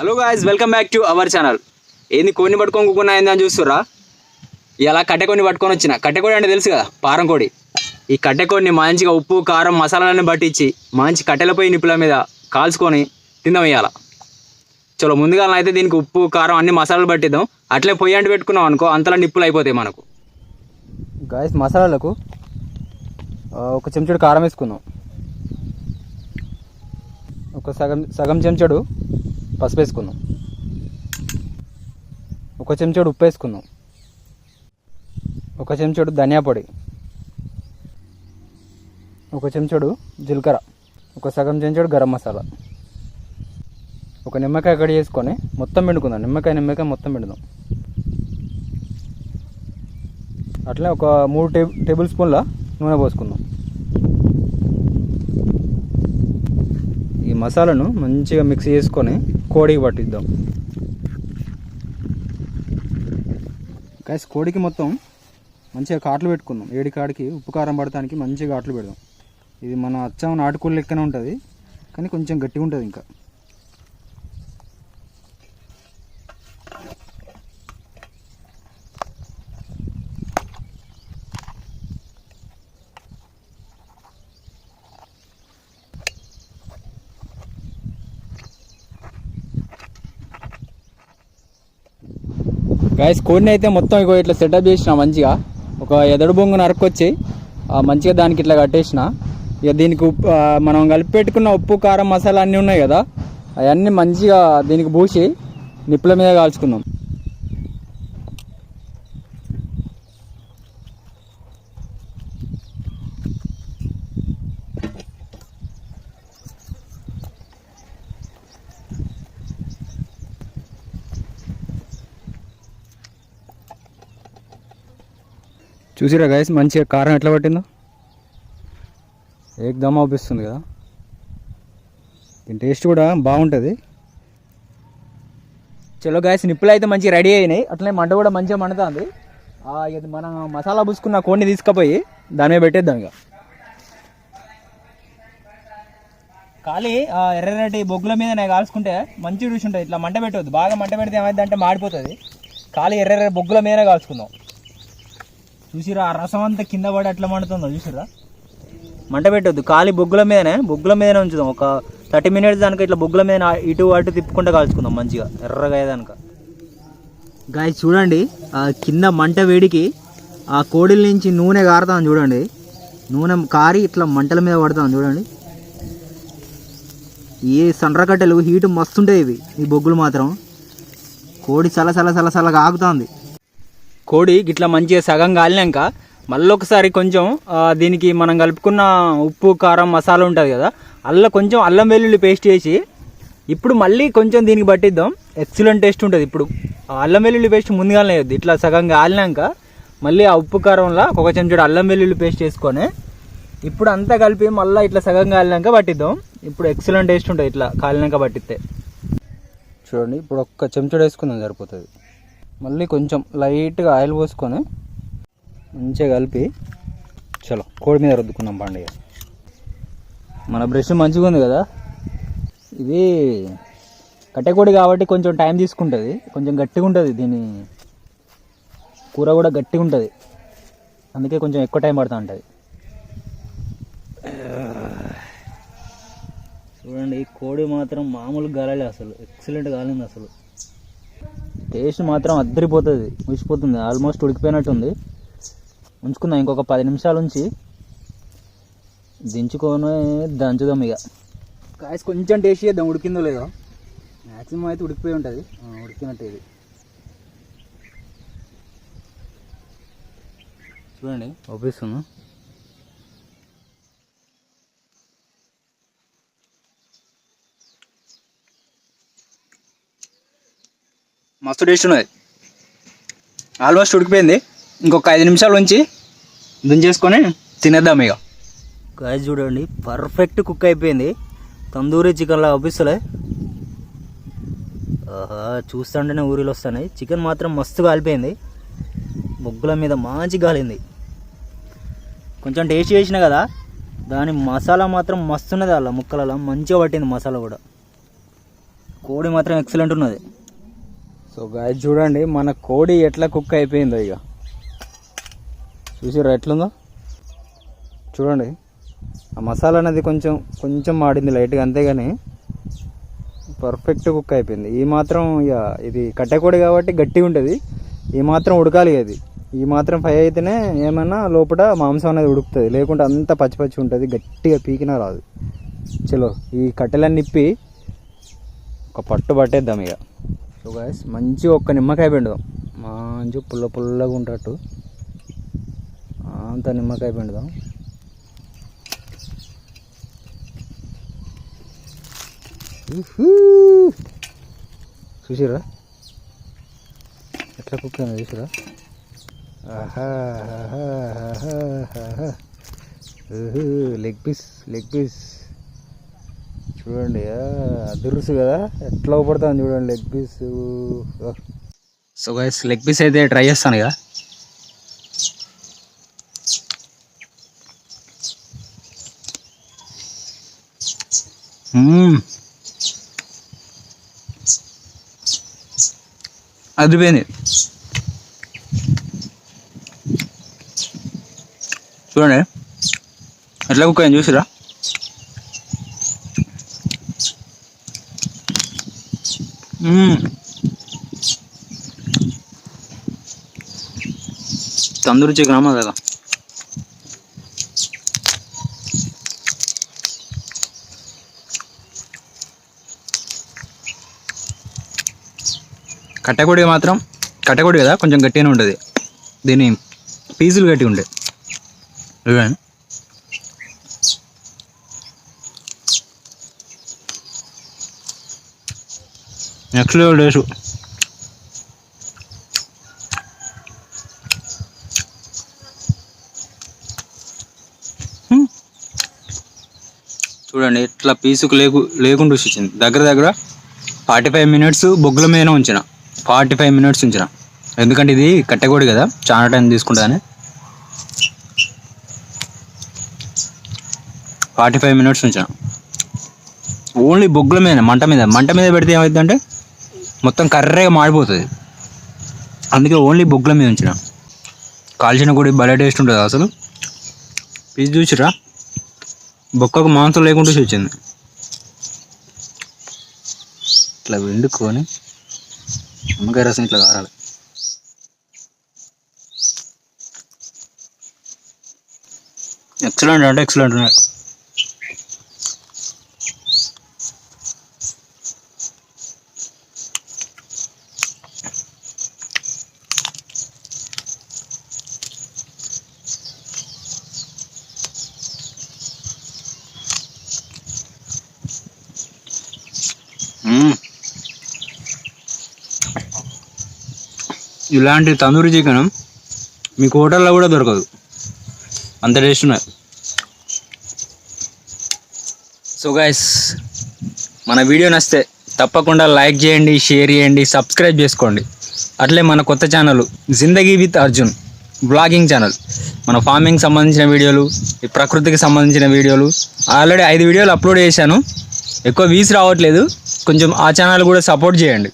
Hello guys, welcome back to our channel. ఏంది కోడిని పట్టుకొని కూకున్నా ఏందని చూస్తుర్రా? ఇలా కట్టెకోడిని పట్టుకొని వచ్చిన. కట్టెకోడి అంటే తెలుసు కదా, పారం కోడి. ఈ కట్టెకోడిని మంచిగా ఉప్పు కారం మసాలాలన్నీ పట్టించి మంచి కట్టెలపై నిప్పుల మీద కాల్చుకొని తిందాం ఇవాళ. చలో ముందుగా అయితే దీనికి ఉప్పు కారం అన్ని మసాలాలు పట్టిద్దాం. అట్లే పొయ్యి అంటు పెట్టుకున్నాం అనుకో, అంతలా నిప్పులు అయిపోతాయి మనకు. గాయ్స్, మసాలాలకు ఒక చెంచాడు కారం వేసుకుందాం. ఒక సగం చెంచాడు పసుపు వేసుకుందాం. ఒక చెంచాడు ఉప్పు వేసుకుందాం. ఒక చెంచాడు ధనియా పొడి, ఒక చెంచాడు జీలకర్ర, ఒక సగం చెంచాడు గరం మసాలా, ఒక నిమ్మకాయ కడి చేసుకొని మొత్తం పిండుకుందాం. నిమ్మకాయ మొత్తం పిండుదాం. అట్లే ఒక 3 టేబుల్ స్పూన్ల నూనె పోసుకుందాం. ఈ మసాలాను మంచిగా మిక్స్ చేసుకొని కోడికి పట్టిద్దాం. గాయ్స్, కోడికి మొత్తం మంచిగా కాట్లు పెట్టుకుందాం. ఏడి కాడికి ఉప్పు కారం పడటానికి మంచిగా కాట్లు పెడదాం. ఇది మన అచ్చం నాటుకోడి లెక్కనే ఉంటుంది, కానీ కొంచెం గట్టిగా ఉంటుంది ఇంకా. గాయస్, కోడిని అయితే మొత్తం ఇట్లా సెటప్ చేసిన. మంచిగా ఒక ఎదడు బొంగు నరకొచ్చి మంచిగా దానికి ఇట్లా కట్టేసిన. ఇక దీనికి మనం కలిపి పెట్టుకున్న ఉప్పు కారం మసాలా అన్నీ ఉన్నాయి కదా, అవన్నీ మంచిగా దీనికి పూసి నిప్పుల మీద కాల్చుకుందాం. చూసిరా గైస్, మంచిగా కారం ఎట్లా పట్టిందో, ఏకదమ్ అవుపిస్తుంది కదా. దీని టేస్ట్ కూడా బాగుంటుంది. చలో గైస్, నిప్పులు అయితే మంచిగా రెడీ అయినాయి. అట్లనే మంట కూడా మంచిగా మండుతుంది. ఇది మనం మసాలా పూసుకున్న కోడిని తీసుకుపోయి దాని మీద పెట్టేద్దాం. ఇక ఖాళీ ఎర్రటి బొగ్గుల మీద కాల్చుకుంటే మంచిగా రుచి ఉంటుంది. ఇట్లా మంట పెట్టవద్దు, బాగా మంట పెడితే ఏమైంది అంటే మాడిపోతుంది. ఖాళీ ఎర్ర బొగ్గుల మీదనే కాల్చుకుందాం. చూసిరా, ఆ రసం అంతా కింద పడి అట్లా మండుతుందో చూసిరా. మంట పెట్టొద్దు, ఖాళీ బొగ్గుల మీదనే ఉంచుదాం. ఒక 30 మినిట్స్ దానికి ఇట్లా బొగ్గుల మీద ఇటు అటు తిప్పుకుంటూ కాల్చుకుందాం మంచిగా ఎర్రగా అయ్యేదాక. గాయ్స్ చూడండి, ఆ కింద మంట వేడికి ఆ కోడిల నుంచి నూనె కారుతాం చూడండి. నూనె కారి ఇట్లా మంటల మీద పడతాం చూడండి. ఈ సండ్రకట్టెలు హీటు మస్తుంటాయి ఇవి. ఈ బొగ్గులు మాత్రం కోడి చల్లగా ఆగుతుంది. కోడి గిట్లా మంచిగా సగం కాలినాక మళ్ళీ ఒకసారి కొంచెం దీనికి మనం కలుపుకున్న ఉప్పు కారం మసాలా ఉంటుంది కదా, కొంచెం అల్లం వెల్లుల్లి పేస్ట్ వేసి ఇప్పుడు మళ్ళీ కొంచెం దీనికి పట్టిద్దాం. ఎక్సలెంట్ టేస్ట్ ఉంటుంది. ఇప్పుడు అల్లం వెల్లుల్లి పేస్ట్ ముందుగానే వేయద్దు. ఇట్లా సగం కాలినాక మళ్ళీ ఆ ఉప్పు కారంలో ఒక చెంచాడు అల్లం వెల్లుల్లి పేస్ట్ వేసుకొని ఇప్పుడు అంతా కలిపి మళ్ళీ ఇట్లా సగం కాలినాక పట్టిద్దాం. ఇప్పుడు ఎక్సలెంట్ టేస్ట్ ఉంటుంది ఇట్లా కాలినాక పట్టిస్తే. చూడండి, ఇప్పుడు ఒక్క చెంచాడు వేసుకుందాం సరిపోతుంది. మళ్ళీ కొంచెం లైట్గా ఆయిల్ పోసుకొని మంచిగా కలిపి చలో కోడి మీద రుద్దుకుందాం పండుగ. మన బ్రష్ మంచిగా ఉంది కదా. ఇది కట్టెకోడి కాబట్టి కొంచెం టైం తీసుకుంటుంది, కొంచెం గట్టిగా ఉంటుంది. దీని కూర కూడా గట్టిగా ఉంటుంది, అందుకే కొంచెం ఎక్కువ టైం పడుతూ ఉంటుంది. చూడండి, కోడి మాత్రం మామూలు గాలి, అసలు ఎక్సలెంట్ కాలింది. అసలు టేస్ట్ మాత్రం అద్దరిపోతుంది, ముసిపోతుంది. ఆల్మోస్ట్ ఉడికిపోయినట్టుంది. ఉంచుకుందాం ఇంకొక 10 నిమిషాల నుంచి దించుకొని దంచుదాం. ఇక కాయస్ కొంచెం టేస్ట్ చేద్దాం ఉడికిందో లేదో. మ్యాక్సిమం అయితే ఉడికిపోయి ఉంటుంది, ఉడికినట్టు. ఇది చూడండి, ఒప్పిస్తున్నాం. మస్తు టేస్ట్ ఉన్నది. ఆల్మోస్ట్ ఉడికిపోయింది. ఇంకొక 5 నిమిషాల నుంచి దించేసుకొని తినేద్దాం ఇక. గాయస్ చూడండి, పర్ఫెక్ట్ కుక్ అయిపోయింది. తందూరి చికెన్లా అనిపిస్తలే. చూస్తుంటేనే ఊరిలో వస్తున్నాయి. చికెన్ మాత్రం మస్తు కాలిపోయింది, బొగ్గుల మీద మంచి కాలింది. కొంచెం టేస్ట్ చేసిన కదా, దాని మసాలా మాత్రం మస్తున్నది. అలా ముక్కలలో మంచిగా పట్టింది మసాలా కూడా. కోడి మాత్రం ఎక్సలెంట్ ఉన్నది. సో గాయస్ చూడండి మన కోడి ఎట్లా కుక్ అయిపోయిందో. ఇక చూసారా ఎట్లుందో చూడండి. ఆ మసాలా అనేది కొంచెం మాడింది లైట్గా, అంతేగాని పర్ఫెక్ట్ కుక్ అయిపోయింది. ఈ మాత్రం ఇక ఇది కట్టెకోడి కాబట్టి గట్టిగా ఉంటుంది, ఈ మాత్రం ఉడకాలి. అది ఈ మాత్రం ఫ్రై అయితేనే ఏమన్నా లోపల మాంసం అనేది ఉడుకుతుంది, లేకుంటే అంత పచ్చి ఉంటుంది, గట్టిగా పీకినా రాదు. చలో ఈ కట్టెలన్నీ నిప్పి ఒక పట్టు పట్టేద్దాం ఇక. సో గాయస్ మంచి ఒక్క నిమ్మకాయ పిండుదాం, మంచి పుల్లగా ఉంటట్టు అంత నిమ్మకాయ పిండుదాం. చూసిరా ఎట్లా కుక్ అయింది, చూసిరా. లెగ్ పీస్ చూడండి, అదురుసు కదా ఎట్లా పడుతుంది చూడండి leg piece. So guys leg piece అయితే ట్రై చేస్తాను ఇక. అదిపోయింది చూడండి ఎట్లా కుక్ అయింది చూసిరా. తందూరి చికెన్ అమ్మ కదా. కట్టెకోడి కదా కొంచెం గట్టిగానే ఉంటుంది, దీని పీసులు గట్టిగా ఉంటాయి. చూడండి నెక్స్ట్ లెవెల్ డేసు. చూడండి ఇట్లా పీసుకు లేకుండా వచ్చింది. దగ్గర 45 మినిట్స్ బొగ్గుల మీద ఉంచిన, 45 మినిట్స్ ఉంచిన, ఎందుకంటే ఇది కట్టెకోడి కదా చాలా టైం తీసుకుంటుందని 45 మినిట్స్ ఉంచిన. ఓన్లీ బొగ్గుల మీద మంట మీద పెడితే ఏమవుతుందంటే మొత్తం కర్రగా మాడిపోతుంది, అందుకే ఓన్లీ బొగ్గుల మీద ఉంచిన. కాల్చిన కోడి భలే టేస్ట్ ఉంటుంది అసలు. పీస్ చూసిరా బొక్కకు మాంసం లేకుండా వచ్చింది. ఇట్లా వండుకొని నిమ్మకాయ రసం ఇట్లా కారాలి. ఎక్సలెంట్ అంటే ఎక్సలెంట్ ఉన్నాయి. ఇలాంటి తందూరి చికెన్ మీకు హోటల్లో కూడా దొరకదు, అంత టేస్ట్ ఉన్నాయి. సో గైస్ మన వీడియో నచ్చితే తప్పకుండా లైక్ చేయండి, షేర్ చేయండి, సబ్స్క్రైబ్ చేసుకోండి. అట్లే మన కొత్త channel Zindagi with Arjun blogging channel, మన ఫార్మింగ్ సంబంధించిన వీడియోలు, ఈ ప్రకృతికి సంబంధించిన వీడియోలు ఆల్రెడీ 5 వీడియోలు అప్లోడ్ చేశాను. ఎక్కువ వ్యూస్ రావట్లేదు, కొంచెం ఆ ఛానల్ కూడా సపోర్ట్ చేయండి.